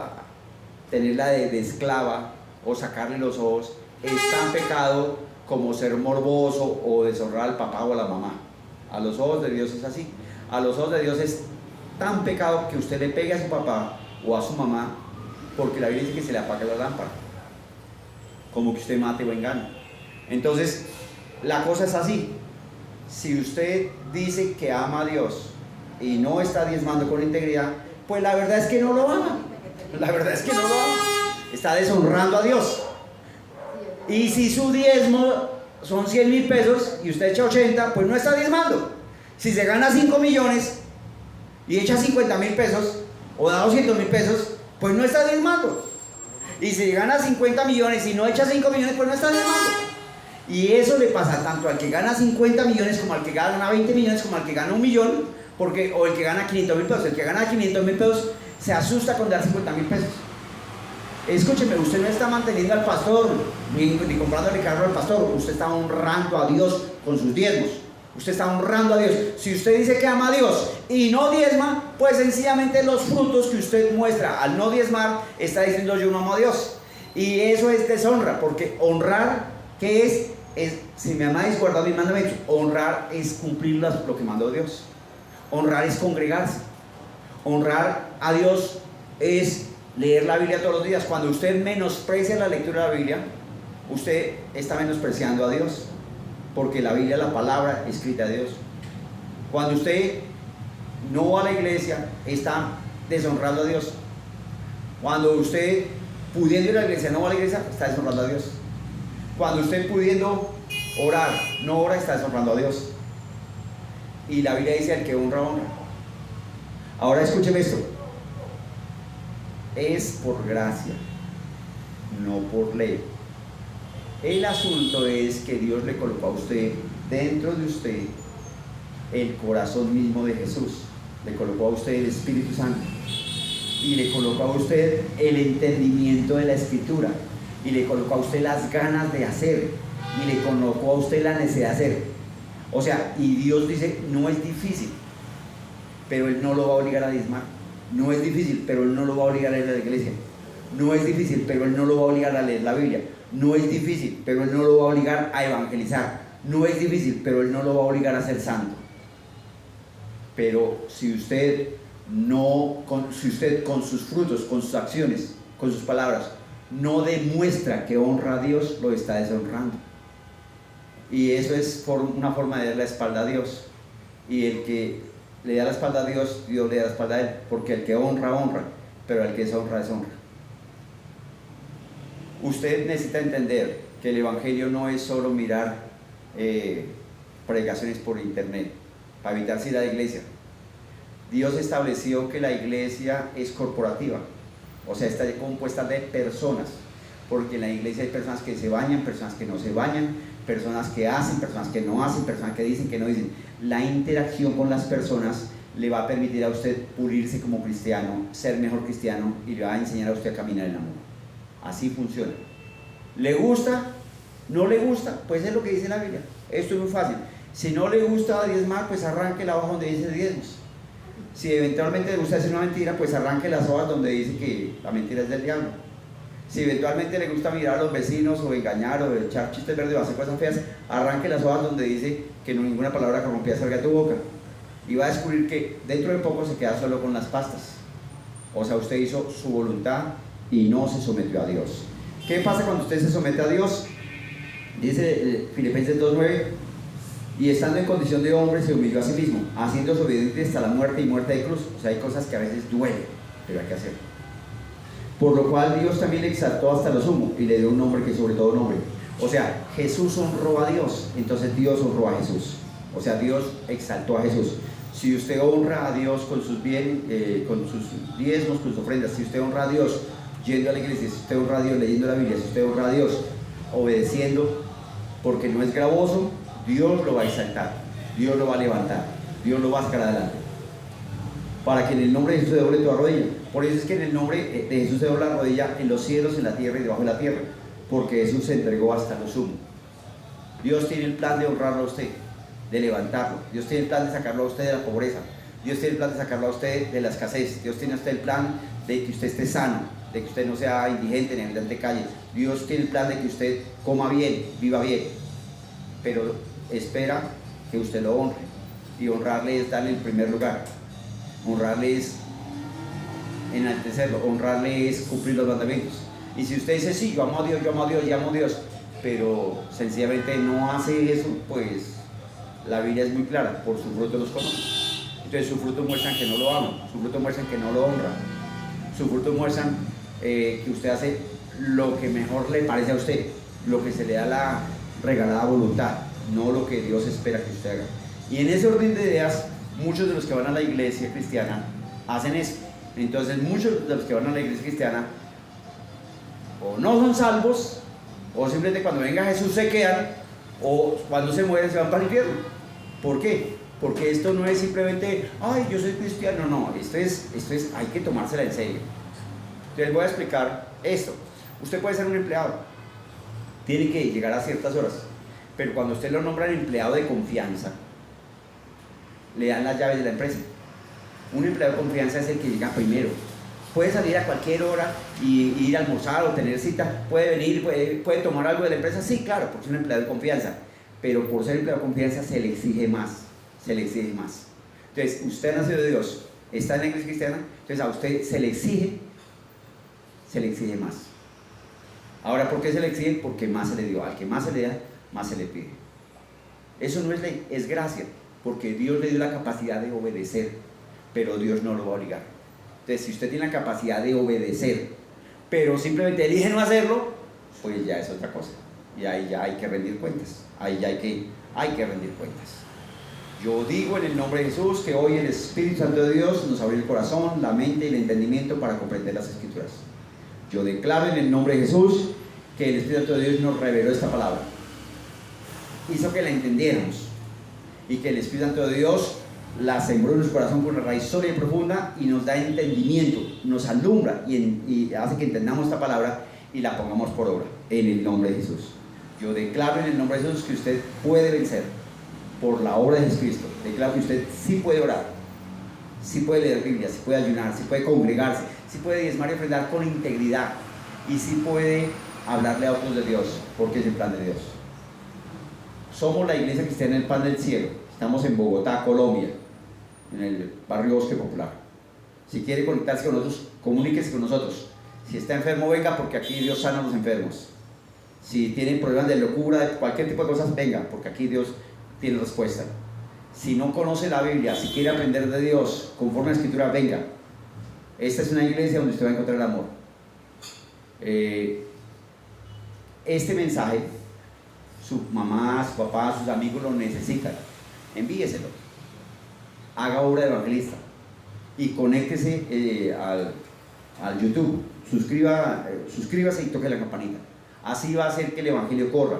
tenerla de esclava o sacarle los ojos es tan pecado como ser morboso o deshonrar al papá o a la mamá. A los ojos de Dios es así. A los ojos de Dios es tan pecado que usted le pegue a su papá o a su mamá, porque la Biblia dice que se le apaga la lámpara, como que usted mate o engañe. Entonces la cosa es así. Si usted dice que ama a Dios y no está diezmando con integridad, pues la verdad es que no lo ama. La verdad es que no lo ama. Está deshonrando a Dios. Y si su diezmo son 100,000 pesos y usted echa 80, pues no está diezmando. Si se gana 5 millones y echa 50,000 pesos o da 200,000 pesos, pues no está diezmando. Y si gana 50 millones y no echa 5 millones, pues no está diezmando. Y eso le pasa tanto al que gana 50 millones como al que gana 20 millones como al que gana 1 millón, o el que gana 500,000 pesos. El que gana 500,000 pesos se asusta con dar 50,000 pesos. Escúcheme, usted no está manteniendo al pastor ni comprándole carro al pastor. Usted está honrando a Dios con sus diezmos. Usted está honrando a Dios. Si usted dice que ama a Dios y no diezma, pues sencillamente los frutos que usted muestra al no diezmar está diciendo yo no amo a Dios. Y eso es deshonra, porque honrar, ¿qué es si me amáis, guardad mis mandamientos. Honrar es cumplir lo que mandó Dios. Honrar es congregarse. Honrar a Dios es leer la Biblia todos los días. Cuando usted menosprecia la lectura de la Biblia, usted está menospreciando a Dios, porque la Biblia es la palabra escrita de Dios. Cuando usted no va a la iglesia, está deshonrando a Dios. Cuando usted, pudiendo ir a la iglesia, no va a la iglesia, está deshonrando a Dios. Cuando usted, pudiendo orar, no ora, está deshonrando a Dios. Y la Biblia dice: el que honra, honra. Ahora escúcheme esto. Es por gracia, no por ley. El asunto es que Dios le colocó a usted, dentro de usted, el corazón mismo de Jesús. Le colocó a usted el Espíritu Santo. Y le colocó a usted el entendimiento de la Escritura. Y le colocó a usted las ganas de hacer. Y le colocó a usted la necesidad de hacer. O sea, y Dios dice: no es difícil, pero Él no lo va a obligar a diezmar. No es difícil, pero Él no lo va a obligar a ir a la iglesia. No es difícil, pero Él no lo va a obligar a leer la Biblia. No es difícil, pero Él no lo va a obligar a evangelizar. No es difícil, pero Él no lo va a obligar a ser santo. Pero si usted con sus frutos, con sus acciones, con sus palabras, no demuestra que honra a Dios, lo está deshonrando. Y eso es una forma de dar la espalda a Dios. Y el que le da la espalda a Dios, Dios le da la espalda a él, porque el que honra, honra, pero el que deshonra, deshonra. Usted necesita entender que el evangelio no es solo mirar predicaciones por internet para evitarse ir a la iglesia. Dios estableció que la iglesia es corporativa, o sea, está compuesta de personas, porque en la iglesia hay personas que se bañan, personas que no se bañan, personas que hacen, personas que no hacen, personas que dicen, que no dicen. La interacción con las personas le va a permitir a usted pulirse como cristiano, ser mejor cristiano y le va a enseñar a usted a caminar en amor. Así funciona. ¿Le gusta? ¿No le gusta? Pues es lo que dice la Biblia. Esto es muy fácil. Si no le gusta diezmar, pues arranque la hoja donde dice diezmos. Si eventualmente le gusta decir una mentira, pues arranque las hojas donde dice que la mentira es del diablo. Si eventualmente le gusta mirar a los vecinos o engañar o echar chistes verdes o hacer cosas feas, arranque las hojas donde dice que no, ninguna palabra corrompida salga de tu boca. Y va a descubrir que dentro de poco se queda solo con las pastas. O sea, usted hizo su voluntad y no se sometió a Dios. ¿Qué pasa cuando usted se somete a Dios? Dice Filipenses 2:9, y estando en condición de hombre se humilló a sí mismo, haciéndose obediente hasta la muerte y muerte de cruz. O sea, hay cosas que a veces duelen, pero hay que hacer. Por lo cual Dios también le exaltó hasta lo sumo y le dio un nombre que sobre todo nombre. O sea, Jesús honró a Dios, entonces Dios honró a Jesús. O sea, Dios exaltó a Jesús. Si usted honra a Dios con sus bienes, con sus diezmos, con sus ofrendas, si usted honra a Dios yendo a la iglesia, si usted honra a Dios leyendo la Biblia, si usted honra a Dios obedeciendo, porque no es gravoso, Dios lo va a exaltar, Dios lo va a levantar, Dios lo va a sacar adelante. Para que en el nombre de Jesús se doble toda rodilla. Por eso es que en el nombre de Jesús se dobla la rodilla en los cielos, en la tierra y debajo de la tierra, porque Jesús se entregó hasta lo sumo. Dios tiene el plan de honrarlo a usted, de levantarlo. Dios tiene el plan de sacarlo a usted de la pobreza. Dios tiene el plan de sacarlo a usted de la escasez. Dios tiene a usted el plan de que usted esté sano, de que usted no sea indigente ni habitante de calle. Dios tiene el plan de que usted coma bien, viva bien, pero espera que usted lo honre, y honrarle es darle el primer lugar, honrarle es enaltecerlo, honrarle es cumplir los mandamientos. Y si usted dice, sí, yo amo a Dios, yo amo a Dios, yo amo a Dios, pero sencillamente no hace eso, pues la Biblia es muy clara: por sus frutos los conocen. Entonces sus frutos muestran que no lo aman, sus frutos muestran que no lo honran, sus frutos muestran que usted hace lo que mejor le parece a usted, lo que se le da la regalada voluntad, no lo que Dios espera que usted haga. Y en ese orden de ideas, muchos de los que van a la iglesia cristiana hacen eso. Entonces muchos de los que van a la iglesia cristiana o no son salvos, o simplemente cuando venga Jesús se quedan, o cuando se mueren se van para el infierno. ¿Por qué? Porque esto no es simplemente, ay, yo soy cristiano. No, esto es, hay que tomársela en serio. Entonces voy a explicar esto. Usted puede ser un empleado, tiene que llegar a ciertas horas, pero cuando usted lo nombra empleado de confianza, le dan las llaves de la empresa. Un empleado de confianza es el que llega primero. Puede salir a cualquier hora y ir a almorzar o tener cita, puede venir, puede tomar algo de la empresa, sí, claro, porque es un empleado de confianza, pero por ser empleado de confianza se le exige más, se le exige más. Entonces, usted ha nacido de Dios, está en la iglesia cristiana, entonces a usted se le exige más. Ahora, ¿por qué se le exige? Porque más se le dio. Al que más se le da, más se le pide. Eso no es ley, es gracia, porque Dios le dio la capacidad de obedecer, pero Dios no lo va a obligar. Entonces, si usted tiene la capacidad de obedecer, pero simplemente elige no hacerlo, pues ya es otra cosa. Y ahí ya hay que rendir cuentas. Ahí ya hay que rendir cuentas. Yo digo en el nombre de Jesús que hoy el Espíritu Santo de Dios nos abrió el corazón, la mente y el entendimiento para comprender las Escrituras. Yo declaro en el nombre de Jesús que el Espíritu Santo de Dios nos reveló esta palabra, hizo que la entendiéramos, y que el Espíritu Santo de Dios la sembró en nuestro corazón con una raíz sólida y profunda, y nos da entendimiento, nos alumbra y hace que entendamos esta palabra y la pongamos por obra en el nombre de Jesús. Yo declaro en el nombre de Jesús que usted puede vencer por la obra de Jesucristo. Declaro que usted sí puede orar, sí puede leer Biblia, sí puede ayunar, sí puede congregarse, sí puede diezmar y ofrendar con integridad, y sí puede hablarle a otros de Dios, porque es el plan de Dios. Somos la iglesia cristiana El Pan del Cielo. Estamos en Bogotá, Colombia, en el barrio Bosque Popular. Si quiere conectarse con nosotros, comuníquese con nosotros. Si está enfermo, venga, porque aquí Dios sana a los enfermos. Si tienen problemas de locura, de cualquier tipo de cosas, venga, porque aquí Dios tiene respuesta. Si no conoce la Biblia, si quiere aprender de Dios conforme a la Escritura, venga. Esta es una iglesia donde usted va a encontrar el amor. Este mensaje, su mamá, su papá, sus amigos lo necesitan. Envíeselo. Haga obra de evangelista y conéctese al YouTube. Suscríbase y toque la campanita. Así va a hacer que el evangelio corra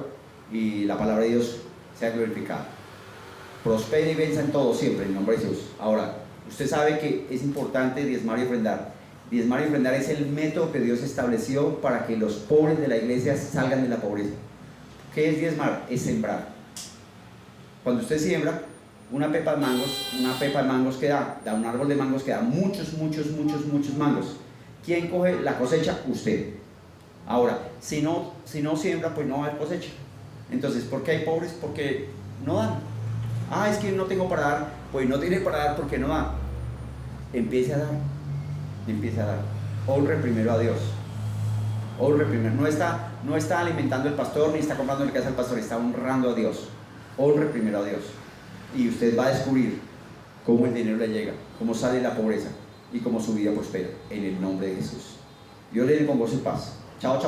y la palabra de Dios sea glorificada. Prospere y venza en todo siempre, en el nombre de Jesús. Ahora, Usted sabe que es importante diezmar y ofrendar. Diezmar y ofrendar es el método que Dios estableció para que los pobres de la iglesia salgan de la pobreza. ¿Qué es diezmar? Es sembrar. Cuando usted siembra una pepa de mangos que da un árbol de mangos que da muchos mangos. ¿Quién coge la cosecha? Usted. Ahora, si no siembra, pues no va a haber cosecha. Entonces, ¿por qué hay pobres? Porque no dan. Es que no tengo para dar. Pues no tiene para dar porque no da. Empiece a dar. Honre primero a Dios. Honre primero. No está alimentando al pastor ni está comprando el que hace al pastor. Está honrando a Dios. Honre primero a Dios. Y usted va a descubrir cómo el dinero le llega, cómo sale la pobreza y cómo su vida prospera. En el nombre de Jesús. Dios le dé con gozo y paz. Chao.